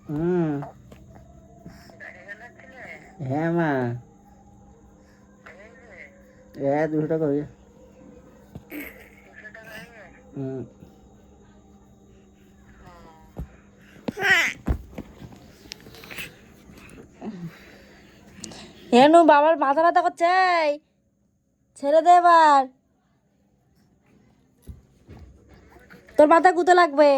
হুম। হ্যাঁ মা, 200 টাকা হয়ে। হুম। হেনু বাবার মাথা ব্যথা করছে, ছেড়ে দে এবার। তোর মাথা গুঁতো লাগবে।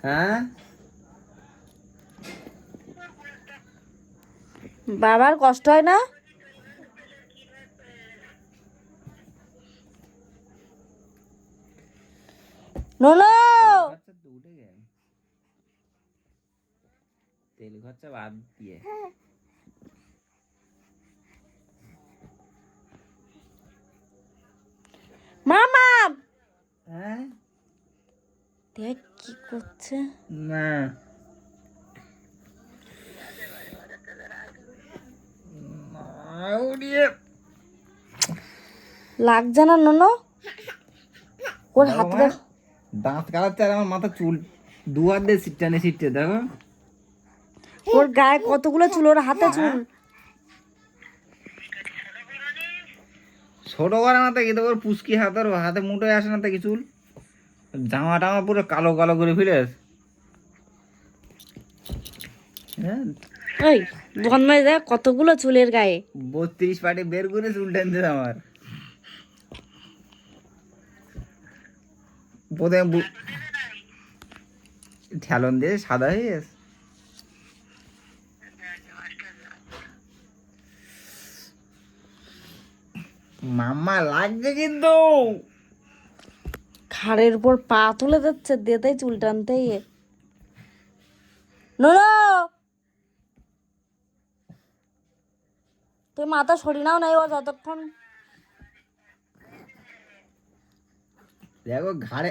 হ্যাঁ, বাবার কষ্ট হয় না? নোনো, তেল খরচা বাদ দিয়ে মামা হ্যাঁ দেখ কি করছে। না লাগছে না নোনো? ওর হাতে দেখ। দাঁত কালাচ্ছে আর আমার মাথা চুল 2 হাত দিয়ে ছিটছে দেখো। ওর গায়ে কতগুলো চুল, ওর হাতে চুল। ছোট করে না তাকে ওর পুচকি হাত, আর হাতে মুঠোয় আসে না তাকে চুল। জামা টামা পুরো কালো কালো করে ফেলেস। হ্যাঁ, ওই বনমাই দেখ কতগুলো চুলের গায়ে। 32 পাটি বের করে চুল টানতে আমার প্রথমে ঠেলন দিয়ে সাদা হয়ে গেছে। মাম্মা লাগছে কিন্তু। ঘাড়ের উপর পা তুলে যাচ্ছে, দেতেই চুল টানতে নোনো, তুই মাথা সরি নাও নাই ও যতক্ষণ। দেখো ঘাড়ে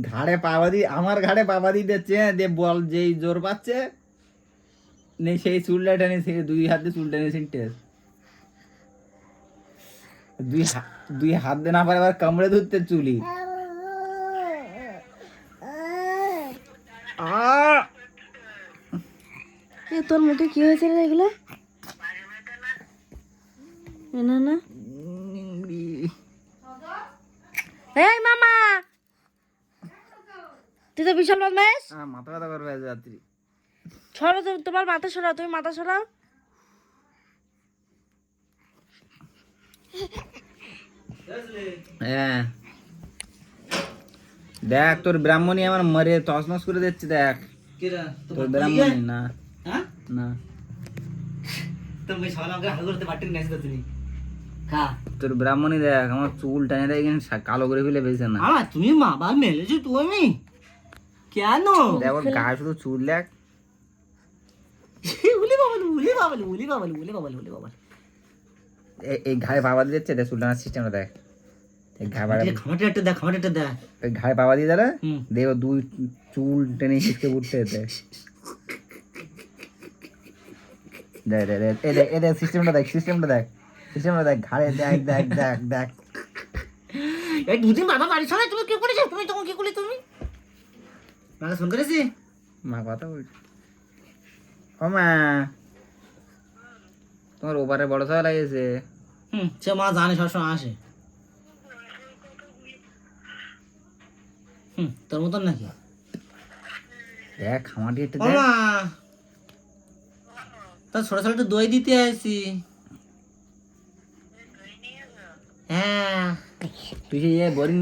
ঘাড়ে পাবাদি, আমার ঘাড়ে পাবাদি দিচ্ছে দিয়ে বল, যেই জোর পাচ্ছে নেই সেই চুলটা টেনে, সেই 2 হাতে চুল টেনে ছিনটেস। দুই হাত দিয়ে না পারে আবার কামড়ে ধরতে চুলি। তোর মুখে কি হয়েছে রে এগুলো? না না, এই মামা তুই তো বিশাল বদমাইশ। মাথা ব্যথা করবে আজ রাত্রি। সরো, তোমার মাথা সরাও, তুমি মাথা সরাও। হ্যাঁ দেখ তোর ব্রাহ্মণী আমার মরে তছনছ করে দিচ্ছে। দেখ তোর ব্রাহ্মণী না না তোর ব্রাহ্মণী দেখ আমার চুল টানে দেয় কালো করে ফেলে বেঁচে না। তুমি মা বাবা মেলেছো তুমি কেন? দেখ ওর গায়ে শুধু চুল দেখ। উলি বাবালু উলি বাবালু উলি বাবালু উলি বাবালু উলি বাবালু। এই ঘাড়ে বাবা দিয়ে যাচ্ছে, দেখ চুল টানার সিস্টেমটা দেখ। এই খামাটা একটা দেখ, খামাটা একটা দেখ। ওই ঘাড়ে বাবা দিয়ে দাঁড়া, দেখ 2 চুল টেনে শিখতে উঠতে দেখ। দেখ দেখ দেখ এই দেখ এই দেখ সিস্টেমটা দেখ, সিস্টেমটা দেখ ঘাড়ে দেখ দেখ দেখ দেখ। এই দুদিন বাবা বাড়ি ছড়াই তুমি কি করেছো? তুমি তখন কি করলে? তুমি মাকে ফোন করেছি? মা কথা বলছি। ও মা, তোমার ওপারে বড় ছাওয়া লাগিয়েছে। সে মা জানে, সবসময় আসে। তোর মতন নাকি? দেখ খামাটি একটু ও দেখ। মা, তার ছোট ছোট দই দিতে আসি। হ্যাঁ তুই সেই বোরিং